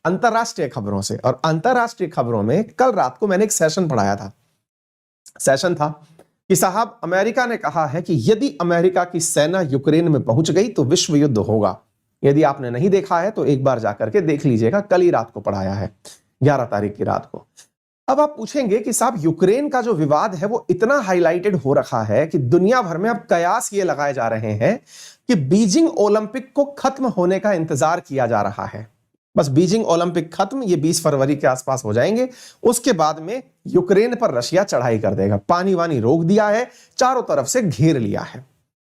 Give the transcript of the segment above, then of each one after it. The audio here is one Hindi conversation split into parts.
अंतरराष्ट्रीय खबरों से। और अंतरराष्ट्रीय खबरों में कल रात को मैंने एक सेशन पढ़ाया था। सेशन था कि साहब अमेरिका ने कहा है कि यदि अमेरिका की सेना यूक्रेन में पहुंच गई तो विश्व युद्ध होगा। यदि आपने नहीं देखा है तो एक बार जाकर के देख लीजिएगा, कल ही रात को पढ़ाया है, 11 तारीख की रात को। अब आप पूछेंगे कि साहब यूक्रेन का जो विवाद है वो इतना हाईलाइटेड हो रखा है कि दुनिया भर में अब कयास ये लगाए जा रहे हैं कि बीजिंग ओलंपिक को खत्म होने का इंतजार किया जा रहा है। बस बीजिंग ओलंपिक खत्म, ये 20 फरवरी के आसपास हो जाएंगे, उसके बाद में यूक्रेन पर रशिया चढ़ाई कर देगा। पानी वानी रोक दिया है, चारों तरफ से घेर लिया है।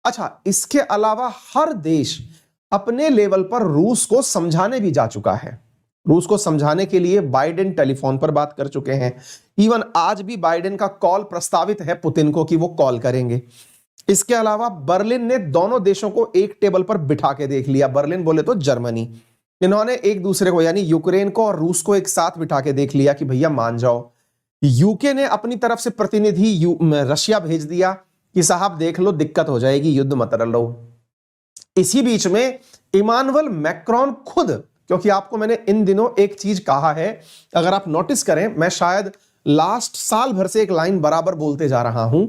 अच्छा, इसके अलावा हर देश अपने लेवल पर रूस को समझाने भी जा चुका है। रूस को समझाने के लिए बाइडेन टेलीफोन पर बात कर चुके हैं। इवन आज भी बाइडेन का कॉल प्रस्तावित है पुतिन को कि वो कॉल करेंगे। इसके अलावा बर्लिन ने दोनों देशों को एक टेबल पर बिठा के देख लिया। बर्लिन बोले तो जर्मनी, इन्होंने एक दूसरे को यानी यूक्रेन को और रूस को एक साथ बिठा के देख लिया कि भैया मान जाओ। यूके ने अपनी तरफ से प्रतिनिधि रशिया भेज दिया कि साहब देख लो, दिक्कत हो जाएगी, युद्ध मत लो। इसी बीच में इमानुएल मैक्रोन खुद, क्योंकि आपको मैंने इन दिनों एक चीज कहा है, अगर आप नोटिस करें, मैं शायद लास्ट साल भर से एक लाइन बराबर बोलते जा रहा हूं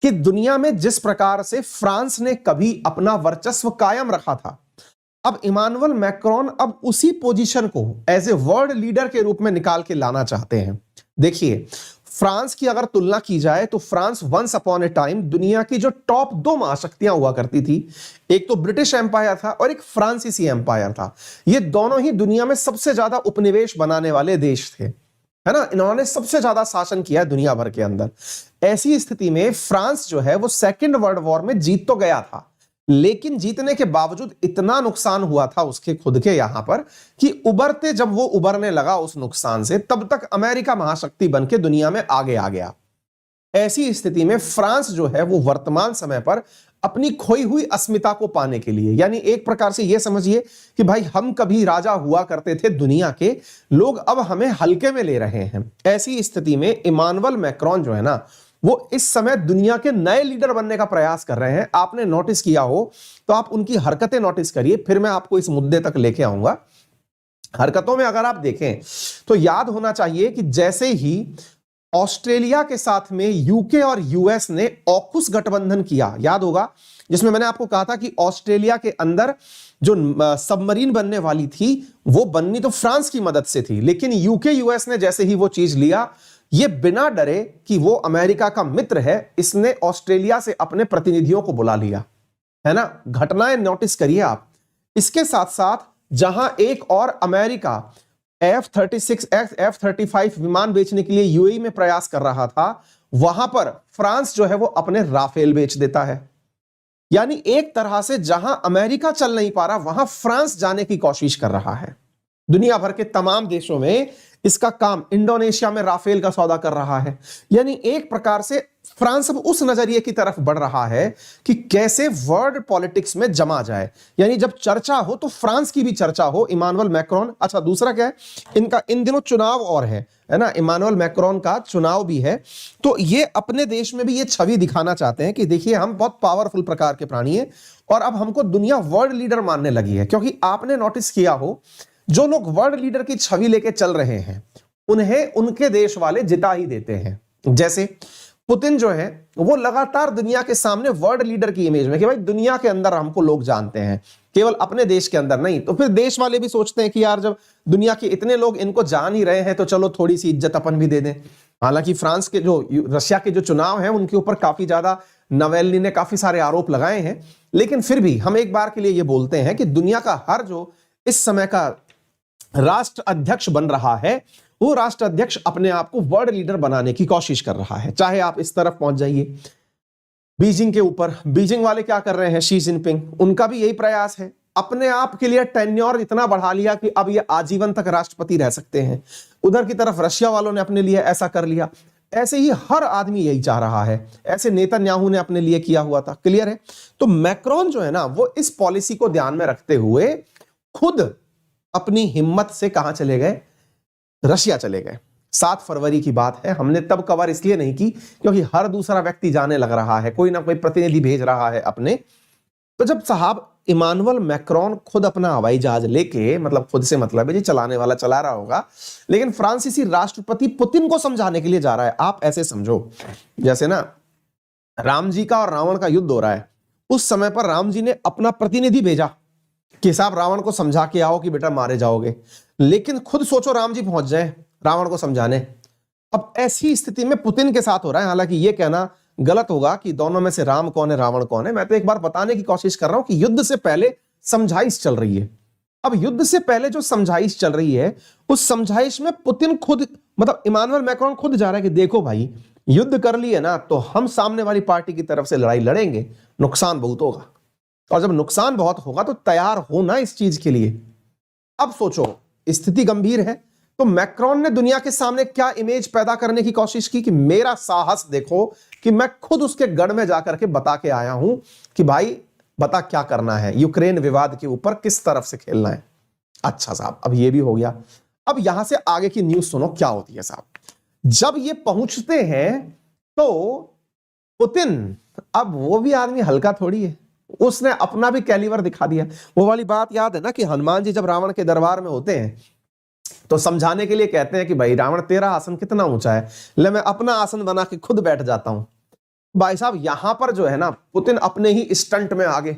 कि दुनिया में जिस प्रकार से फ्रांस ने कभी अपना वर्चस्व कायम रखा था, अब इमानुएल मैक्रोन अब उसी पोजीशन को एज ए वर्ल्ड लीडर के रूप में निकाल के लाना चाहते हैं। देखिए, फ्रांस की अगर तुलना की जाए तो France once upon a time दुनिया की जो टॉप 2 महाशक्तियां हुआ करती थी, एक तो ब्रिटिश एम्पायर था और एक फ्रांसीसी एम्पायर था। ये दोनों ही दुनिया में सबसे ज्यादा उपनिवेश बनाने वाले देश थे, है ना। इन्होंने सबसे ज्यादा शासन किया है दुनिया भर के अंदर। ऐसी स्थिति में फ्रांस जो है वो सेकेंड वर्ल्ड वॉर में जीत तो गया था, लेकिन जीतने के बावजूद इतना नुकसान हुआ था उसके खुद के यहां पर कि उबरते, जब वो उबरने लगा उस नुकसान से, तब तक अमेरिका महाशक्ति बन के दुनिया में आगे आ गया। ऐसी स्थिति में फ्रांस जो है वो वर्तमान समय पर अपनी खोई हुई अस्मिता को पाने के लिए, यानी एक प्रकार से यह समझिए कि भाई हम कभी राजा हुआ करते थे दुनिया के, लोग अब हमें हल्के में ले रहे हैं। ऐसी स्थिति में इमानुएल मैक्रोन जो है ना, वो इस समय दुनिया के नए लीडर बनने का प्रयास कर रहे हैं। आपने नोटिस किया हो तो आप उनकी हरकतें नोटिस करिए, फिर मैं आपको इस मुद्दे तक लेके आऊंगा। हरकतों में अगर आप देखें तो याद होना चाहिए कि जैसे ही ऑस्ट्रेलिया के साथ में यूके और यूएस ने ऑकुस गठबंधन किया, याद होगा, जिसमें मैंने आपको कहा था कि ऑस्ट्रेलिया के अंदर जो सबमरीन बनने वाली थी वो बननी तो फ्रांस की मदद से थी, लेकिन यूके यूएस ने जैसे ही वो चीज लिया, ये बिना डरे कि वो अमेरिका का मित्र है, इसने ऑस्ट्रेलिया से अपने प्रतिनिधियों को बुला लिया, है ना। घटनाएं नोटिस करिए आप। इसके साथ साथ जहां एक और अमेरिका F-36 F-35 विमान बेचने के लिए यूएई में प्रयास कर रहा था, वहां पर फ्रांस जो है वो अपने राफेल बेच देता है। यानी एक तरह से जहां अमेरिका चल नहीं पा रहा, वहां फ्रांस जाने की कोशिश कर रहा है। दुनिया भर के तमाम देशों में इसका काम, इंडोनेशिया में राफेल का सौदा कर रहा है। यानी एक प्रकार से फ्रांस अब उस नजरिए की तरफ बढ़ रहा है कि कैसे वर्ल्ड पॉलिटिक्स में जमा जाए, यानी जब चर्चा हो तो फ्रांस की भी चर्चा हो। इमानुएल मैक्रोन, अच्छा दूसरा क्या है, इनका इन दिनों चुनाव और है ना, इमानुएल मैक्रोन का चुनाव भी है, तो ये अपने देश में भी ये छवि दिखाना चाहते हैं कि देखिए हम बहुत पावरफुल प्रकार के प्राणी हैं और अब हमको दुनिया वर्ल्ड लीडर मानने लगी है। क्योंकि आपने नोटिस किया हो, जो लोग वर्ल्ड लीडर की छवि लेके चल रहे हैं उन्हें उनके देश वाले जिता ही देते हैं। जैसे पुतिन जो है वो लगातार दुनिया के सामने वर्ल्ड लीडर की इमेज में कि भाई दुनिया के अंदर हमको लोग जानते हैं, केवल अपने देश के अंदर नहीं। तो फिर देश वाले भी सोचते हैं कि यार जब दुनिया के इतने लोग इनको जान ही रहे हैं तो चलो थोड़ी सी इज्जत अपन भी दे दें। हालांकि फ्रांस के जो रशिया के जो चुनाव हैं उनके ऊपर काफी ज्यादा नवेल्नी ने काफी सारे आरोप लगाए हैं, लेकिन फिर भी हम एक बार के लिए ये बोलते हैं कि दुनिया का हर जो इस समय का राष्ट्र अध्यक्ष बन रहा है, वो राष्ट्र अध्यक्ष अपने आप को वर्ल्ड लीडर बनाने की कोशिश कर रहा है। चाहे आप इस तरफ पहुंच जाइए बीजिंग के ऊपर, बीजिंग वाले क्या कर रहे हैं, शी जिनपिंग, उनका भी यही प्रयास है, अपने आप के लिए टेन्योर इतना बढ़ा लिया कि अब ये आजीवन तक राष्ट्रपति रह सकते हैं। उधर की तरफ रशिया वालों ने अपने लिए ऐसा कर लिया। ऐसे ही हर आदमी यही चाह रहा है, ऐसे नेतन्याहू ने अपने लिए किया हुआ था। क्लियर है। तो मैक्रोन जो है ना, वो इस पॉलिसी को ध्यान में रखते हुए खुद अपनी हिम्मत से कहां चले गए, रशिया चले गए। 7 फरवरी की बात है। हमने तब कवर इसलिए नहीं की क्योंकि हर दूसरा व्यक्ति जाने लग रहा है, कोई ना कोई प्रतिनिधि भेज रहा है अपने, तो जब साहब इमानुअल मैक्रोन खुद अपना हवाई जहाज लेके, मतलब खुद से मतलब है जी, चलाने वाला चला रहा होगा, लेकिन फ्रांसीसी राष्ट्रपति पुतिन को समझाने के लिए जा रहा है। आप ऐसे समझो जैसे ना राम जी का और रावण का युद्ध हो रहा है, उस समय पर राम जी ने अपना प्रतिनिधि भेजा कि साहब रावण को समझा के आओ कि बेटा मारे जाओगे, लेकिन खुद सोचो राम जी पहुंच जाए रावण को समझाने। अब ऐसी स्थिति में पुतिन के साथ हो रहा है। हालांकि यह कहना गलत होगा कि दोनों में से राम कौन है रावण कौन है, मैं तो एक बार बताने की कोशिश कर रहा हूं कि युद्ध से पहले समझाइश चल रही है। अब युद्ध से पहले जो समझाइश चल रही है, उस समझाइश में पुतिन खुद, मतलब इमानुअल मैक्रोन खुद जा रहा है कि देखो भाई, युद्ध कर लिए ना तो हम सामने वाली पार्टी की तरफ से लड़ाई लड़ेंगे, नुकसान बहुत होगा, और जब नुकसान बहुत होगा तो तैयार हो ना इस चीज के लिए। अब सोचो स्थिति गंभीर है, तो मैक्रोन ने दुनिया के सामने क्या इमेज पैदा करने की कोशिश की कि मेरा साहस देखो कि मैं खुद उसके गढ़ में जाकर के बता के आया हूं कि भाई बता क्या करना है, यूक्रेन विवाद के ऊपर किस तरफ से खेलना है। अच्छा साहब, अब ये भी हो गया। अब यहां से आगे की न्यूज सुनो क्या होती है साहब। जब ये पहुंचते हैं तो पुतिन, अब वो भी आदमी हल्का थोड़ी है, उसने अपना भी कैलिबर दिखा दिया। वो वाली बात याद है ना कि हनुमान जी जब रावण के दरबार में होते हैं तो समझाने के लिए कहते हैं कि भाई रावण तेरा आसन कितना ऊंचा है, ले मैं अपना आसन बना के खुद बैठ जाता हूं। भाई साहब यहां पर जो है ना पुतिन अपने ही स्टंट में आगे,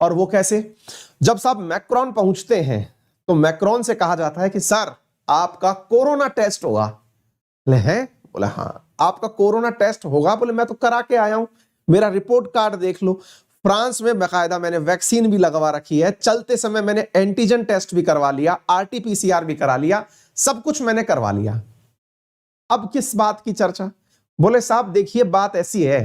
और वो कैसे, जब साहब मैक्रोन पहुंचते हैं तो मैक्रोन से कहा जाता है कि सर आपका कोरोना टेस्ट होगा। ले हैं, बोले हाँ आपका कोरोना टेस्ट होगा, बोले मैं तो करा के आया हूं, मेरा रिपोर्ट कार्ड देख लो। फ्रांस में बाकायदा मैंने वैक्सीन भी लगवा रखी है, चलते समय मैंने एंटीजन टेस्ट भी करवा लिया, आरटीपीसीआर भी करा लिया, सब कुछ मैंने करवा लिया। अब किस बात की चर्चा, बोले साहब देखिए बात ऐसी है।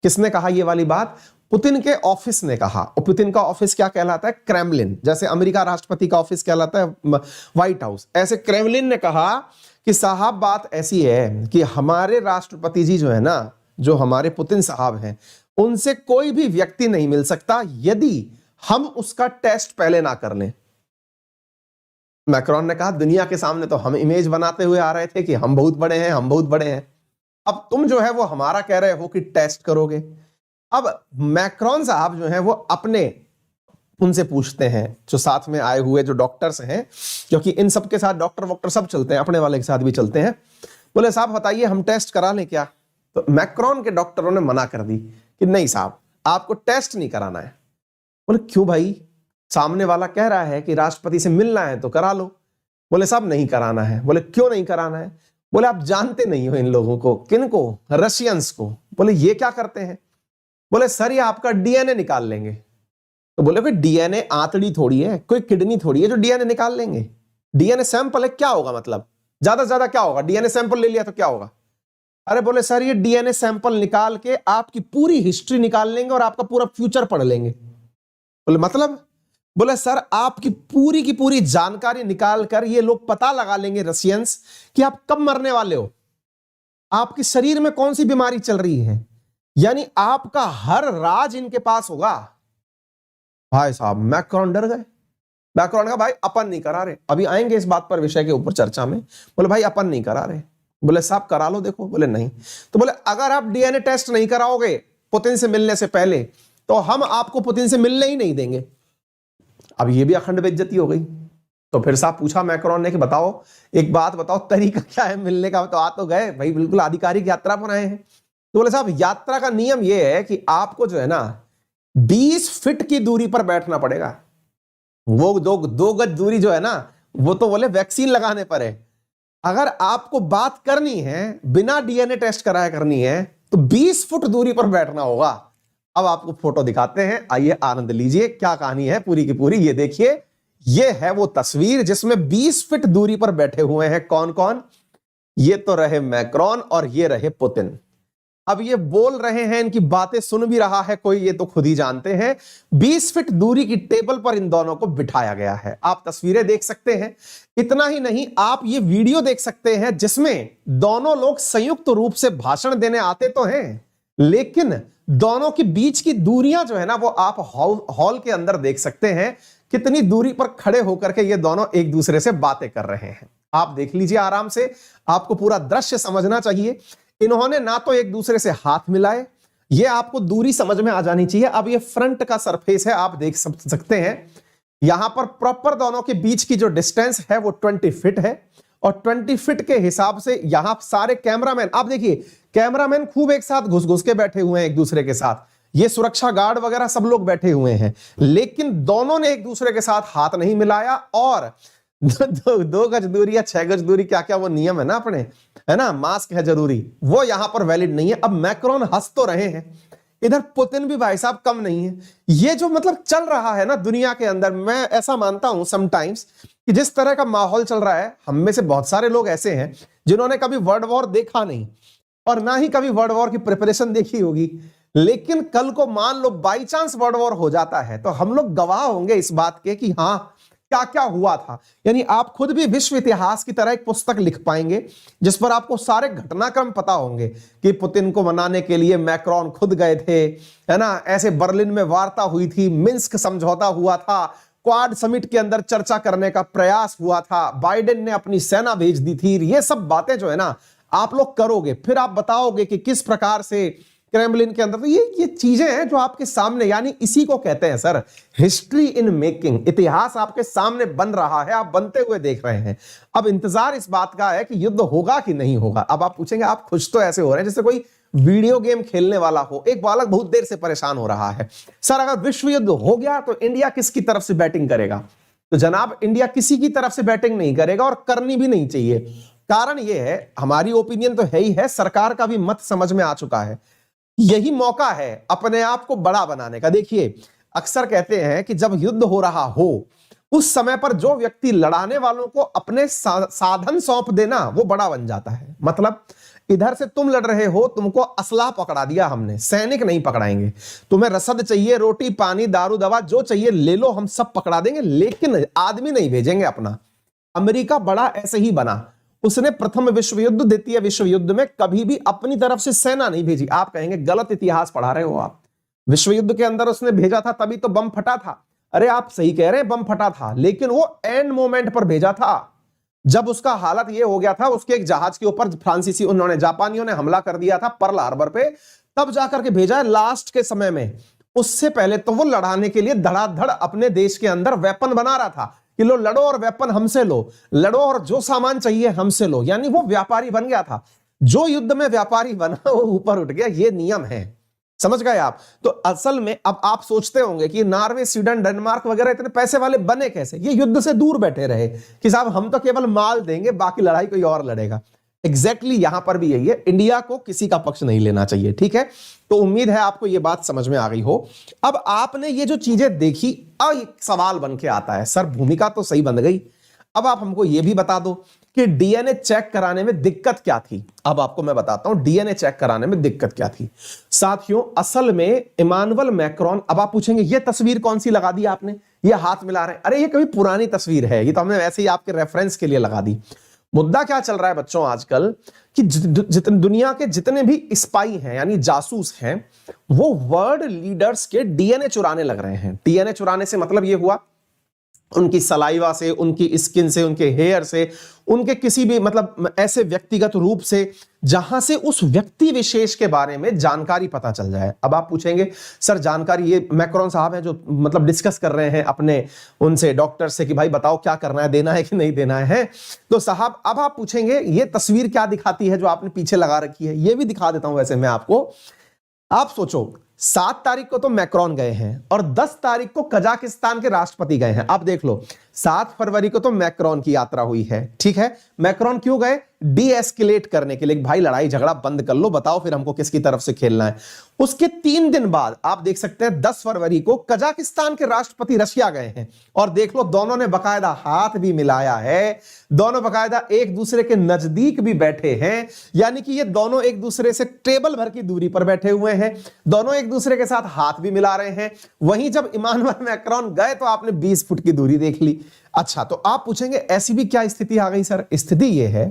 किसने कहा ये वाली बात? पुतिन के ऑफिस ने कहा। और पुतिन का ऑफिस क्या कहलाता है? क्रेमलिन। जैसे अमेरिका राष्ट्रपति का ऑफिस कहलाता है व्हाइट हाउस, ऐसे क्रेमलिन ने कहा कि साहब बात ऐसी है कि हमारे राष्ट्रपति जी जो है ना, जो हमारे पुतिन साहब हैं, उनसे कोई भी व्यक्ति नहीं मिल सकता यदि हम उसका टेस्ट पहले ना कर लें। मैक्रोन ने कहा दुनिया के सामने तो हम इमेज बनाते हुए आ रहे थे कि हम बहुत बड़े हैं, हम बहुत बड़े हैं, अब तुम जो है वो हमारा कह रहे हो कि टेस्ट करोगे। अब मैक्रोन साहब जो है वो अपने उनसे पूछते हैं, जो साथ में आए हुए जो डॉक्टर्स हैं, क्योंकि इन सब के साथ डॉक्टर वॉक्टर सब चलते हैं, अपने वाले के साथ भी चलते हैं। बोले साहब बताइए हम टेस्ट करा लें क्या? तो मैक्रोन के डॉक्टरों ने मना कर दी कि नहीं साहब आपको टेस्ट नहीं कराना है। बोले क्यों भाई? सामने वाला कह रहा है कि राष्ट्रपति से मिलना है तो करा लो। बोले साहब नहीं कराना है। बोले क्यों नहीं कराना है? बोले आप जानते नहीं हो इन लोगों को। किनको? रशियंस को। बोले ये क्या करते हैं? बोले सर ये आपका डीएनए निकाल लेंगे। तो बोले कोई डीएनए आंतड़ी थोड़ी है, कोई किडनी थोड़ी है जो डीएनए निकाल लेंगे। डीएनए सैंपल है, क्या होगा, मतलब ज्यादा से ज्यादा क्या होगा? डीएनए सैंपल ले लिया तो क्या होगा? अरे बोले सर ये डीएनए सैंपल निकाल के आपकी पूरी हिस्ट्री निकाल लेंगे और आपका पूरा फ्यूचर पढ़ लेंगे। बोले मतलब? बोले सर आपकी की पूरी जानकारी निकाल कर ये लोग पता लगा लेंगे रशियंस कि आप कब मरने वाले हो, आपके शरीर में कौन सी बीमारी चल रही है, यानी आपका हर राज इनके पास होगा। भाई साहब मैक्रोन डर गए। मैक्रोन का भाई अपन नहीं करा रहे, अभी आएंगे इस बात पर विषय के ऊपर चर्चा में। बोले भाई अपन नहीं करा रहे। बोले साहब करा लो देखो। बोले नहीं। तो बोले अगर आप डीएनए टेस्ट नहीं कराओगे पुतिन से मिलने से पहले तो हम आपको पुतिन से मिलने ही नहीं देंगे। अब ये भी अखंड बेइज्जती हो गई। तो फिर साहब पूछा मैक्रोन ने कि बताओ एक बात बताओ, तरीका क्या है मिलने का? तो आ तो गए भाई, बिल्कुल आधिकारिक यात्रा पर आए हैं। तो बोले साहब यात्रा का नियम यह है कि आपको जो है ना 20 फीट की दूरी पर बैठना पड़ेगा। वो दो गज दूरी जो है ना वो तो बोले वैक्सीन लगाने पर है। अगर आपको बात करनी है बिना डीएनए टेस्ट कराए करनी है तो 20 फुट दूरी पर बैठना होगा। अब आपको फोटो दिखाते हैं, आइए आनंद लीजिए क्या कहानी है पूरी की पूरी। ये देखिए, ये है वो तस्वीर जिसमें 20 फीट दूरी पर बैठे हुए हैं कौन कौन? ये तो रहे मैक्रोन और ये रहे पुतिन। अब ये बोल रहे हैं, इनकी बातें सुन भी रहा है कोई, ये तो खुद ही जानते हैं। 20 फीट दूरी की टेबल पर इन दोनों को बिठाया गया है। आप तस्वीरें देख सकते हैं। इतना ही नहीं, आप ये वीडियो देख सकते हैं जिसमें दोनों लोग संयुक्त रूप से भाषण देने आते तो हैं, लेकिन दोनों के बीच की दूरियां जो है ना वो आप हॉल के अंदर देख सकते हैं। कितनी दूरी पर खड़े होकर के ये दोनों एक दूसरे से बातें कर रहे हैं। आप देख लीजिए आराम से, आपको पूरा दृश्य समझना चाहिए। इन्होंने ना तो एक दूसरे से हाथ मिलाए, ये आपको दूरी समझ में आ जानी चाहिए। अब ये फ्रंट का सरफेस है, आप देख सकते हैं यहां पर प्रॉपर दोनों के बीच की जो डिस्टेंस है वो 20 फीट है, और 20 फीट के हिसाब से यहां सारे कैमरामैन, आप देखिए कैमरामैन खूब एक साथ घुस घुस के बैठे हुए हैं एक दूसरे के साथ, ये सुरक्षा गार्ड वगैरह सब लोग बैठे हुए हैं, लेकिन दोनों ने एक दूसरे के साथ हाथ नहीं मिलाया। और 2 गज दूरी या 6 गज दूरी, क्या क्या वो नियम है ना अपने, है ना, मास्क है जरूरी, वो यहां पर वैलिड नहीं है। अब मैक्रोन हंस तो रहे हैं, इधर पुतिन भी भाई साहब कम नहीं है। ये जो मतलब चल रहा है ना दुनिया के अंदर, मैं ऐसा मानता हूं समटाइम्स कि जिस तरह का माहौल चल रहा है, हम में से बहुत सारे लोग ऐसे हैं जिन्होंने कभी वर्ल्ड वॉर देखा नहीं और ना ही कभी वर्ल्ड वॉर की प्रिपरेशन देखी होगी, लेकिन कल को मान लो बाई चांस वर्ल्ड वॉर हो जाता है तो हम लोग गवाह होंगे इस बात के कि हाँ क्या क्या हुआ था। यानी आप खुद भी विश्व इतिहास की तरह एक पुस्तक लिख पाएंगे जिस पर आपको सारे घटनाक्रम पता होंगे कि पुतिन को मनाने के लिए मैक्रोन खुद गए थे, है ना, ऐसे बर्लिन में वार्ता हुई थी, मिन्स्क समझौता हुआ था, क्वाड समिट के अंदर चर्चा करने का प्रयास हुआ था, बाइडेन ने अपनी सेना भेज दी थी। ये सब बातें जो है ना आप लोग करोगे, फिर आप बताओगे कि किस प्रकार से क्रेमलिन के अंदर, तो ये चीजें हैं जो आपके सामने, यानी इसी को कहते हैं सर हिस्ट्री इन मेकिंग। इतिहास आपके सामने बन रहा है, आप बनते हुए देख रहे हैं। अब इंतजार इस बात का है कि युद्ध होगा कि नहीं होगा। अब आप पूछेंगे, आप खुश तो ऐसे हो रहे हैं जैसे कोई वीडियो गेम खेलने वाला हो, एक बालक बहुत देर से परेशान हो रहा है, सर अगर विश्व युद्ध हो गया तो इंडिया किसकी तरफ से बैटिंग करेगा? तो जनाब इंडिया किसी की तरफ से बैटिंग नहीं करेगा और करनी भी नहीं चाहिए। कारण यह है, हमारी ओपिनियन तो है ही है, सरकार का भी मत समझ में आ चुका है, यही मौका है अपने आप को बड़ा बनाने का। देखिए अक्सर कहते हैं कि जब युद्ध हो रहा हो उस समय पर जो व्यक्ति लड़ाने वालों को अपने साधन सौंप देना वो बड़ा बन जाता है। मतलब इधर से तुम लड़ रहे हो, तुमको असला पकड़ा दिया हमने, सैनिक नहीं पकड़ाएंगे, तुम्हें रसद चाहिए, रोटी पानी दारू दवा जो चाहिए ले लो, हम सब पकड़ा देंगे, लेकिन आदमी नहीं भेजेंगे अपना। अमेरिका बड़ा ऐसे ही बना, उसने प्रथम विश्व युद्ध द्वितीय विश्व युद्ध में कभी भी अपनी तरफ से सेना नहीं भेजी। आप कहेंगे गलत इतिहास पढ़ा रहे हो आप, विश्व युद्ध के अंदर उसने भेजा था तभी तो बम फटा था। अरे आप सही कह रहे हैं, बम फटा था, लेकिन वो एंड मोमेंट पर भेजा था जब उसका हालत ये हो गया था, उसके एक जहाज के ऊपर फ्रांसीसी जापानियों ने हमला कर दिया था पर्ल हार्बर पे, तब जाकर के भेजा है लास्ट के समय में। उससे पहले तो वो लड़ाने के लिए धड़ाधड़ अपने देश के अंदर वेपन बना रहा था कि लो लड़ो और वेपन हमसे लो, लड़ो और जो सामान चाहिए हमसे लो, यानी वो व्यापारी बन गया था। जो युद्ध में व्यापारी बना वो ऊपर उठ गया, ये नियम है, समझ गए आप? तो असल में अब आप सोचते होंगे कि नॉर्वे स्वीडन डेनमार्क वगैरह इतने पैसे वाले बने कैसे? ये युद्ध से दूर बैठे रहे कि साहब हम तो केवल माल देंगे, बाकी लड़ाई कोई और लड़ेगा। एग्जैक्टली यहां पर भी यही है, इंडिया को किसी का पक्ष नहीं लेना चाहिए, ठीक है? तो उम्मीद है आपको यह बात समझ में आ गई हो। अब आपने ये जो चीजें देखी, अब एक सवाल बन के आता है, सर भूमिका तो सही बन गई, अब आप हमको यह भी बता दो कि डीएनए चेक कराने में दिक्कत क्या थी। अब आपको मैं बताता हूं डीएनए चेक कराने में दिक्कत क्या थी। साथियों असल में इमानुएल मैक्रोन, अब आप पूछेंगे ये तस्वीर कौन सी लगा दी आपने, ये हाथ मिला रहे हैं, अरे ये कभी पुरानी तस्वीर है, ये तो हमने वैसे ही आपके रेफरेंस के लिए लगा दी। मुद्दा क्या चल रहा है बच्चों आजकल कि दुनिया के जितने भी स्पाई हैं यानी जासूस हैं, वो वर्ल्ड लीडर्स के डीएनए चुराने लग रहे हैं। डीएनए चुराने से मतलब ये हुआ उनकी सलाइवा से, उनकी स्किन से, उनके हेयर से, उनके किसी भी मतलब ऐसे व्यक्तिगत रूप से जहां से उस व्यक्ति विशेष के बारे में जानकारी पता चल जाए। अब आप पूछेंगे सर जानकारी, ये मैक्रोन साहब हैं जो मतलब डिस्कस कर रहे हैं अपने उनसे डॉक्टर से कि भाई बताओ क्या करना है, देना है कि नहीं देना है। तो साहब अब आप पूछेंगे ये तस्वीर क्या दिखाती है जो आपने पीछे लगा रखी है, ये भी दिखा देता हूं वैसे मैं आपको। आप सोचो 7 तारीख को तो मैक्रोन गए हैं और 10 तारीख को कजाकिस्तान के राष्ट्रपति गए हैं। आप देख लो 7 फरवरी को तो मैक्रोन की यात्रा हुई है, ठीक है? मैक्रोन क्यों गए? डी एस्केलेट करने के लिए, भाई लड़ाई झगड़ा बंद कर लो, बताओ फिर हमको किसकी तरफ से खेलना है। उसके 3 दिन बाद आप देख सकते हैं 10 फरवरी को कजाकिस्तान के राष्ट्रपति रशिया गए हैं और देख लो दोनों ने बकायदा हाथ भी मिलाया है, दोनों बकायदा एक दूसरे के नजदीक भी बैठे हैं, यानी कि ये दोनों एक दूसरे से टेबल भर की दूरी पर बैठे हुए हैं, दोनों एक दूसरे के साथ हाथ भी मिला रहे हैं। वहीं जब इमानुएल मैक्रोन गए तो आपने 20 फुट की दूरी देख ली। अच्छा तो आप पूछेंगे ऐसी भी क्या स्थिति आ गई सर? स्थिति यह है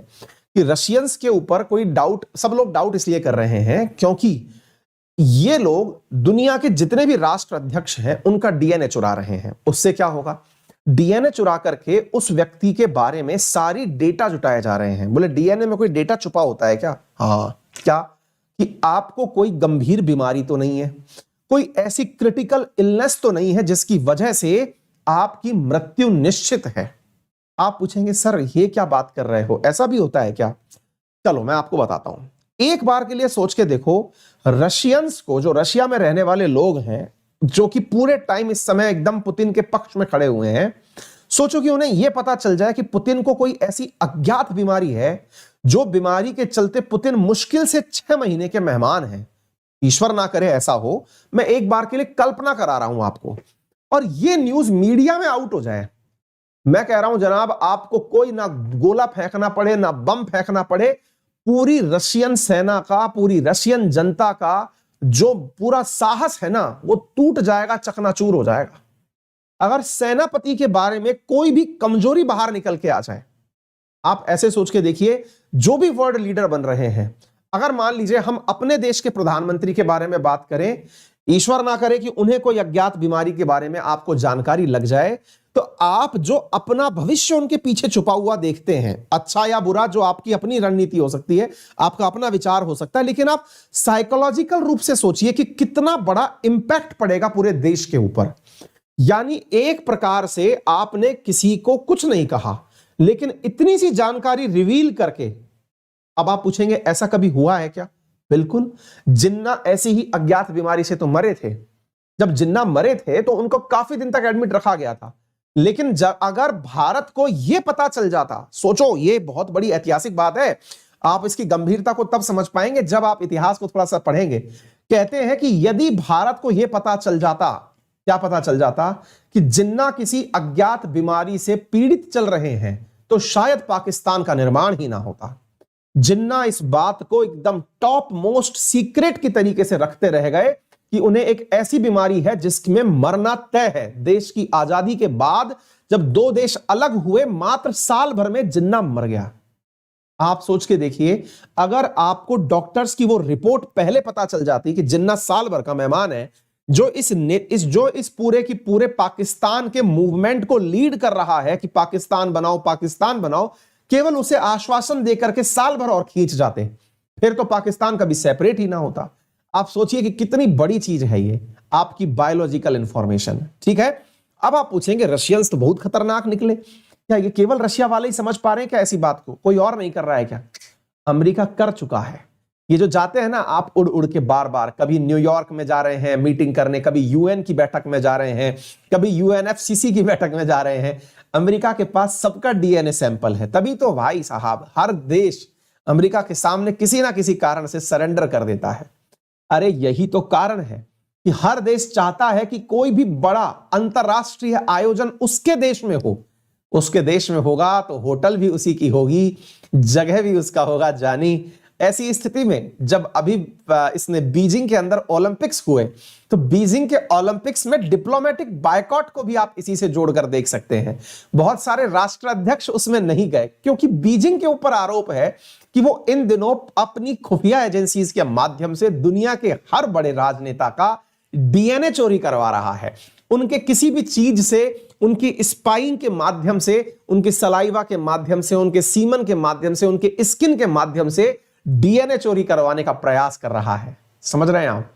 कि रशियंस के ऊपर कोई डाउट, सब लोग डाउट इसलिए कर रहे हैं क्योंकि ये लोग दुनिया के जितने भी राष्ट्र अध्यक्ष हैं उनका डीएनए चुरा रहे हैं। उससे क्या होगा? डीएनए चुरा करके उस व्यक्ति के बारे में सारी डेटा जुटाए जा रहे हैं। बोले डीएनए में कोई डेटा छुपा होता है क्या? हाँ, क्या कि आपको कोई गंभीर बीमारी तो नहीं है, कोई ऐसी क्रिटिकल इलनेस तो नहीं है जिसकी वजह से आपकी मृत्यु निश्चित है। आप पूछेंगे सर ये क्या बात कर रहे हो, ऐसा भी होता है क्या? चलो मैं आपको बताता हूं। एक बार के लिए सोच के देखो, रशियंस को, जो रशिया में रहने वाले लोग हैं, जो कि पूरे टाइम इस समय एकदम पुतिन के पक्ष में खड़े हुए हैं, सोचो कि उन्हें यह पता चल जाए कि पुतिन को कोई ऐसी अज्ञात बीमारी है जो बीमारी के चलते पुतिन मुश्किल से 6 महीने के मेहमान हैं। ईश्वर ना करे ऐसा हो, मैं एक बार के लिए कल्पना करा रहा हूं आपको, और यह न्यूज मीडिया में आउट हो जाए। मैं कह रहा हूं जनाब, आपको कोई ना गोला फेंकना पड़े ना बम फेंकना पड़े, पूरी रशियन सेना का, पूरी रशियन जनता का जो पूरा साहस है ना, वो टूट जाएगा, चकनाचूर हो जाएगा अगर सेनापति के बारे में कोई भी कमजोरी बाहर निकल के आ जाए। आप ऐसे सोच के देखिए, जो भी वर्ल्ड लीडर बन रहे हैं, अगर मान लीजिए हम अपने देश के प्रधानमंत्री के बारे में बात करें, ईश्वर ना करे कि उन्हें कोई अज्ञात बीमारी के बारे में आपको जानकारी लग जाए, तो आप जो अपना भविष्य उनके पीछे छुपा हुआ देखते हैं, अच्छा या बुरा, जो आपकी अपनी रणनीति हो सकती है, आपका अपना विचार हो सकता है, लेकिन आप साइकोलॉजिकल रूप से सोचिए कि कितना बड़ा इंपैक्ट पड़ेगा पूरे देश के ऊपर। यानी एक प्रकार से आपने किसी को कुछ नहीं कहा, लेकिन इतनी सी जानकारी रिवील करके, अब आप पूछेंगे ऐसा कभी हुआ है क्या? बिल्कुल, जिन्ना ऐसी ही अज्ञात बीमारी से तो मरे थे। जब जिन्ना मरे थे तो उनको काफी दिन तक एडमिट रखा गया था, लेकिन अगर भारत को यह पता चल जाता, सोचो ये बहुत बड़ी ऐतिहासिक बात है, आप इसकी गंभीरता को तब समझ पाएंगे जब आप इतिहास को थोड़ा सा पढ़ेंगे। कहते हैं कि यदि भारत को यह पता चल जाता, क्या पता चल जाता, कि जिन्ना किसी अज्ञात बीमारी से पीड़ित चल रहे हैं, तो शायद पाकिस्तान का निर्माण ही ना होता। जिन्ना इस बात को एकदम टॉप मोस्ट सीक्रेट की तरीके से रखते रह गए कि उन्हें एक ऐसी बीमारी है जिसमें मरना तय है। देश की आजादी के बाद जब दो देश अलग हुए, मात्र साल भर में जिन्ना मर गया। आप सोच के देखिए, अगर आपको डॉक्टर्स की वो रिपोर्ट पहले पता चल जाती कि जिन्ना साल भर का मेहमान है, जो इस पूरे की पूरे पाकिस्तान के मूवमेंट को लीड कर रहा है कि पाकिस्तान बनाओ, पाकिस्तान बनाओ, केवल उसे आश्वासन देकर के साल भर और खींच जाते, फिर तो पाकिस्तान कभी सेपरेट ही ना होता। आप सोचिए कि कितनी बड़ी चीज है ये, आपकी बायोलॉजिकल इंफॉर्मेशन। ठीक है, अब आप पूछेंगे रशियंस तो बहुत खतरनाक निकले, क्या ये केवल रशिया वाले ही समझ पा रहे हैं क्या ऐसी बात को, कोई और नहीं कर रहा है क्या? अमेरिका कर चुका है। ये जो जाते हैं ना आप उड़ उड़ के बार बार, कभी न्यूयॉर्क में जा रहे हैं मीटिंग करने, कभी यूएन की बैठक में जा रहे हैं, कभी यूएनएफसीसी की बैठक में जा रहे हैं, अमेरिका के पास सबका डीएनए सैंपल है। तभी तो भाई साहब हर देश अमेरिका के सामने किसी ना किसी कारण से सरेंडर कर देता है। अरे यही तो कारण है कि हर देश चाहता है कि कोई भी बड़ा अंतरराष्ट्रीय आयोजन उसके देश में हो। उसके देश में होगा तो होटल भी उसी की होगी, जगह भी उसका होगा जानी। ऐसी स्थिति में जब अभी इसने बीजिंग के अंदर ओलंपिक्स हुए, तो बीजिंग के ओलंपिक्स में डिप्लोमेटिक बायकॉट को भी आप इसी से जोड़कर देख सकते हैं। बहुत सारे राष्ट्राध्यक्ष उसमें नहीं गए क्योंकि बीजिंग के ऊपर आरोप है कि वो इन दिनों अपनी खुफिया एजेंसीज के माध्यम से दुनिया के हर बड़े राजनेता का डीएनए चोरी करवा रहा है। उनके किसी भी चीज से, उनकी स्पाइंग के माध्यम से, उनके सलाइवा के माध्यम से, उनके सीमन के माध्यम से, उनके स्किन के माध्यम से डीएनए चोरी करवाने का प्रयास कर रहा है। समझ रहे हैं आप?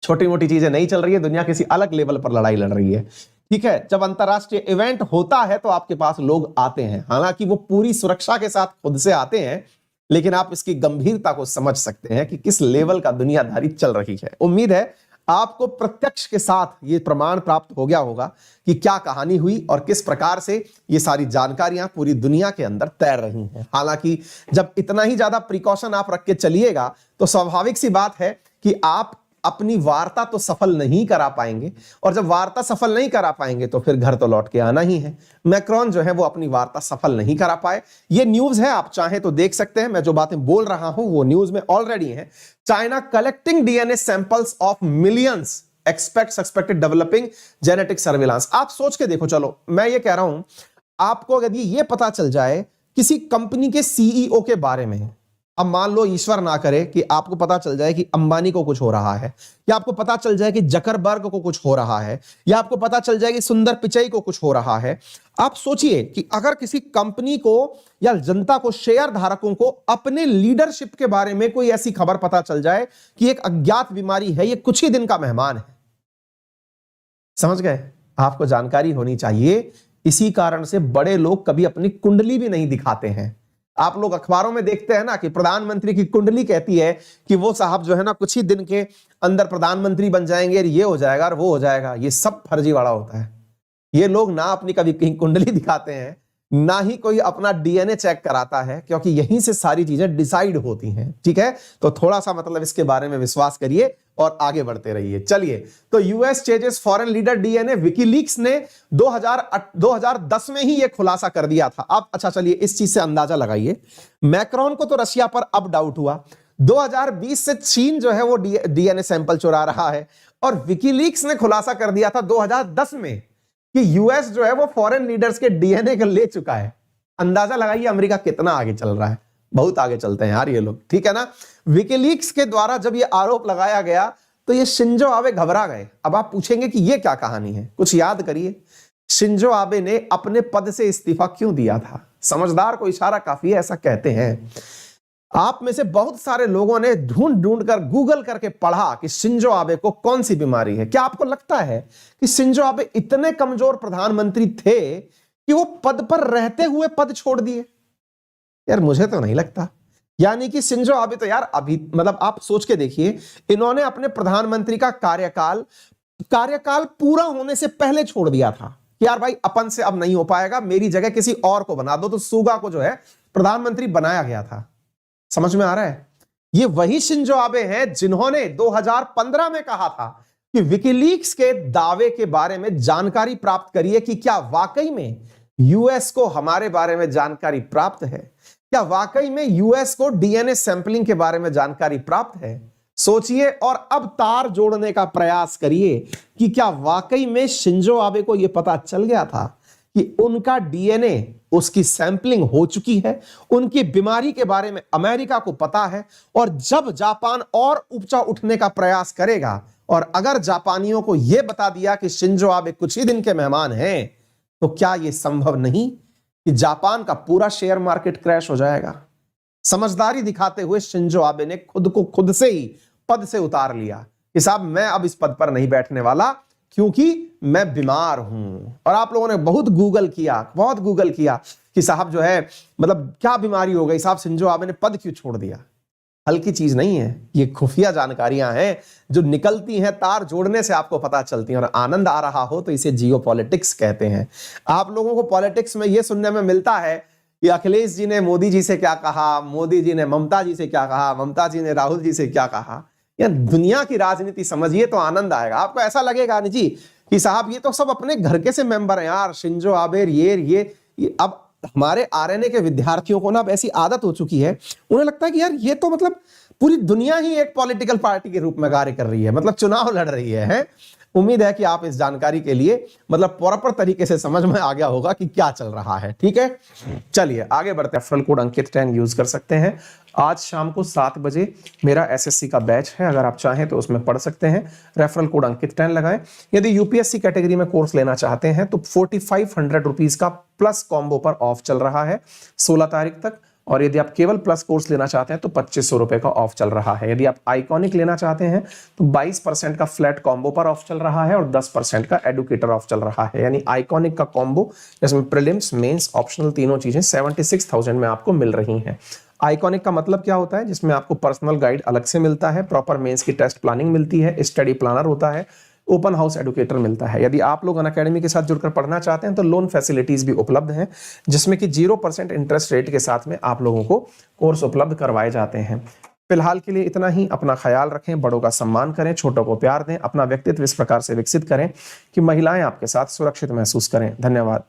छोटी मोटी चीजें नहीं चल रही है, दुनिया किसी अलग लेवल पर लड़ाई लड़ रही है। ठीक है, जब अंतरराष्ट्रीय इवेंट होता है तो आपके पास लोग आते हैं, हालांकि वो पूरी सुरक्षा के साथ खुद से आते हैं, लेकिन आप इसकी गंभीरता को समझ सकते हैं कि किस लेवल का दुनियादारी चल रही है। उम्मीद है आपको प्रत्यक्ष के साथ ये प्रमाण प्राप्त हो गया होगा कि क्या कहानी हुई और किस प्रकार से ये सारी जानकारियां पूरी दुनिया के अंदर तैर रही हैं। हालांकि जब इतना ही ज्यादा प्रिकॉशन आप रख के चलिएगा तो स्वाभाविक सी बात है कि आप अपनी वार्ता तो सफल नहीं करा पाएंगे, और जब वार्ता सफल नहीं करा पाएंगे तो फिर घर तो लौट के आना ही है। मैक्रोन जो है वो अपनी वार्ता सफल नहीं करा पाए। ये न्यूज है, आप चाहें तो देख सकते हैं। मैं जो बातें बोल रहा हूं वो न्यूज में ऑलरेडी है। China collecting DNA samples of millions, expected developing genetic surveillance. आप सोच के देखो, चलो मैं ये कह रहा हूं, आपको यदि ये पता चल जाए किसी कंपनी के सीईओ के बारे में, अब मान लो ईश्वर ना करे कि आपको पता चल जाए कि अंबानी को कुछ हो रहा है, या आपको पता चल जाए कि जकरबर्ग को कुछ हो रहा है, या आपको पता चल जाए कि सुंदर पिचई को कुछ हो रहा है। आप सोचिए कि अगर किसी कंपनी को या जनता को, शेयर धारकों को अपने लीडरशिप के बारे में कोई ऐसी खबर पता चल जाए कि एक अज्ञात बीमारी है, ये कुछ ही दिन का मेहमान है। समझ गए? आपको जानकारी होनी चाहिए। इसी कारण से बड़े लोग कभी अपनी कुंडली भी नहीं दिखाते हैं। आप लोग अखबारों में देखते हैं ना कि प्रधानमंत्री की कुंडली कहती है कि वो साहब जो है ना कुछ ही दिन के अंदर प्रधानमंत्री बन जाएंगे, ये हो जाएगा और वो हो जाएगा। ये सब फर्जीवाड़ा होता है। ये लोग ना अपनी कभी कहीं कुंडली दिखाते हैं, ना ही कोई अपना डीएनए चेक कराता है, क्योंकि यहीं से सारी चीजें डिसाइड होती हैं। ठीक है, तो थोड़ा सा मतलब इसके बारे में विश्वास करिए और आगे बढ़ते रहिए। चलिए, तो US ceases foreign leader DNA, WikiLeaks ने 2010 में ही ये खुलासा कर दिया था। अब अच्छा चलिए इस चीज से अंदाजा लगाइए। मैक्रोन को तो रशिया पर अब डाउट हुआ, 2020 से चीन जो है वो डीएनए सैंपल चुरा रहा है, और विकीलीक्स ने खुलासा कर दिया था 2010 में कि यूएस जो है वो फॉरेन लीडर्स के डीएनए को ले चुका है। अंदाजा लगाइए अमेरिका कितना आगे चल रहा है। बहुत आगे चलते हैं यार ये लोग, ठीक है ना। विकीलीक्स के द्वारा जब ये आरोप लगाया गया तो ये शिंजो आबे घबरा गए। अब आप पूछेंगे कि ये क्या कहानी है, कुछ याद करिए। शिंजो आबे ने अपने पद से इस्तीफा क्यों दिया था? समझदार को इशारा काफी है, ऐसा कहते हैं। आप में से बहुत सारे लोगों ने ढूंढ ढूंढ कर गूगल करके पढ़ा कि शिंजो आबे को कौन सी बीमारी है। क्या आपको लगता है कि शिंजो आबे इतने कमजोर प्रधानमंत्री थे कि वो पद पर रहते हुए पद छोड़ दिए? यार मुझे तो नहीं लगता। यानी कि शिंजो आबे तो यार अभी मतलब आप सोच के देखिए, इन्होंने अपने प्रधानमंत्री का कार्यकाल पूरा होने से पहले छोड़ दिया था कि यार भाई अपन से अब नहीं हो पाएगा, मेरी जगह किसी और को बना दो। तो सुगा को जो है प्रधानमंत्री बनाया गया था। समझ में आ रहा है? ये वही शिंजो आबे हैं जिन्होंने 2015 में कहा था कि विकीलीक्स के दावे के बारे में जानकारी प्राप्त करिए कि क्या वाकई में यूएस को हमारे बारे में जानकारी प्राप्त है, क्या वाकई में यूएस को डीएनए सैंपलिंग के बारे में जानकारी प्राप्त है। सोचिए और अब तार जोड़ने का प्रयास करिए कि क्या वाकई में शिंजो आबे को यह पता चल गया था कि उनका डीएनए, उसकी सैंपलिंग हो चुकी है, उनकी बीमारी के बारे में अमेरिका को पता है, और जब जापान और ऊंचा उठने का प्रयास करेगा और अगर जापानियों को यह बता दिया कि शिंजो आबे कुछ ही दिन के मेहमान हैं, तो क्या यह संभव नहीं कि जापान का पूरा शेयर मार्केट क्रैश हो जाएगा? समझदारी दिखाते हुए शिंजो आबे ने खुद को खुद से ही पद से उतार लिया कि साहब मैं अब इस पद पर नहीं बैठने वाला क्योंकि मैं बीमार हूं। और आप लोगों ने बहुत गूगल किया कि साहब जो है मतलब क्या बीमारी हो गई, साहब शिंजो आबे ने पद क्यों छोड़ दिया। हल्की चीज नहीं है, ये खुफिया जानकारियां हैं जो निकलती हैं, तार जोड़ने से आपको पता चलती हैं। और आनंद आ रहा हो तो इसे जियो पॉलिटिक्स कहते हैं। आप लोगों को पॉलिटिक्स में यह सुनने में मिलता है कि अखिलेश जी ने मोदी जी से क्या कहा, मोदी जी ने ममता जी से क्या कहा, ममता जी ने राहुल जी से क्या कहा। या दुनिया की राजनीति समझिए तो आनंद आएगा। आपको ऐसा लगेगा नहीं जी कि साहब ये तो सब अपने घर के से मेंबर हैं यार, शिंजो आबे ये अब हमारे आरएनए के विद्यार्थियों को ना अब ऐसी आदत हो चुकी है, उन्हें लगता है कि यार ये तो मतलब पूरी दुनिया ही एक पॉलिटिकल पार्टी के रूप में कार्य कर रही है, मतलब चुनाव लड़ रही है। उम्मीद है कि आप इस जानकारी के लिए मतलब प्रॉपर तरीके से समझ में आ गया होगा कि क्या चल रहा है। ठीक है, चलिए आगे बढ़ते हैं। रेफरल कोड अंकित 10 यूज कर सकते हैं। आज शाम को 7 बजे मेरा एसएससी का बैच है, अगर आप चाहें तो उसमें पढ़ सकते हैं। रेफरल कोड अंकित 10 लगाएं। यदि यूपीएससी कैटेगरी में कोर्स लेना चाहते हैं तो 4500 रुपीज का प्लस कॉम्बो पर ऑफ चल रहा है 16 तारीख तक। और यदि आप केवल प्लस कोर्स लेना चाहते हैं तो 2500 रुपए का ऑफ चल रहा है। यदि आप आइकॉनिक लेना चाहते हैं तो 22% का फ्लैट कॉम्बो पर ऑफ चल रहा है और 10% का एडुकेटर ऑफ चल रहा है। यानी आइकॉनिक का कॉम्बो जिसमें प्रीलिम्स, मेंस, ऑप्शनल तीनों चीजें 76,000 में आपको मिल रही हैं। आइकॉनिक का मतलब क्या होता है? जिसमें आपको पर्सनल गाइड अलग से मिलता है, प्रॉपर मेंस की टेस्ट प्लानिंग मिलती है, स्टडी प्लानर होता है, ओपन हाउस एडुकेटर मिलता है। यदि आप लोग अनअकैडमी के साथ जुड़कर पढ़ना चाहते हैं तो लोन फैसिलिटीज भी उपलब्ध हैं, जिसमें कि 0% इंटरेस्ट रेट के साथ में आप लोगों को कोर्स उपलब्ध करवाए जाते हैं। फिलहाल के लिए इतना ही। अपना ख्याल रखें, बड़ों का सम्मान करें, छोटों को प्यार दें, अपना व्यक्तित्व इस प्रकार से विकसित करें कि महिलाएं आपके साथ सुरक्षित महसूस करें। धन्यवाद।